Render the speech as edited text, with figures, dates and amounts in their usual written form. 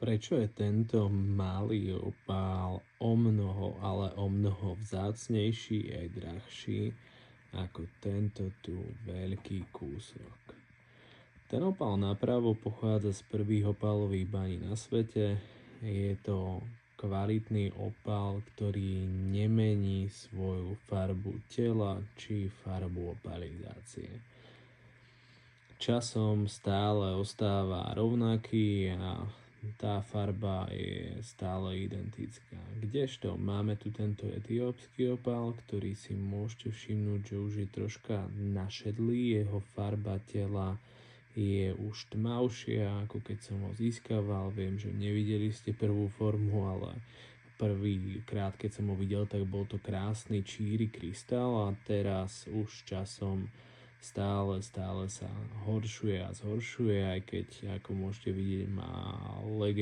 Prečo je tento malý opál omnoho, ale omnoho vzácnejší aj drahší ako tento tu veľký kúsok? Ten opál napravo pochádza z prvých opálových baní na svete. Je to kvalitný opál, ktorý nemení svoju farbu tela či farbu opalizácie. Časom stále ostáva rovnaký a tá farba je stále identická. Kdežto máme tu tento etiópsky opál, ktorý si môžete všimnúť, že už je troška našedlý, jeho farba tela je už tmavšia, ako keď som ho získaval. Viem, že nevideli ste prvú formu, ale prvýkrát, keď som ho videl, tak bol to krásny číry krystál a teraz už časom stále sa horšuje a zhoršuje, aj keď, ako môžete vidieť, má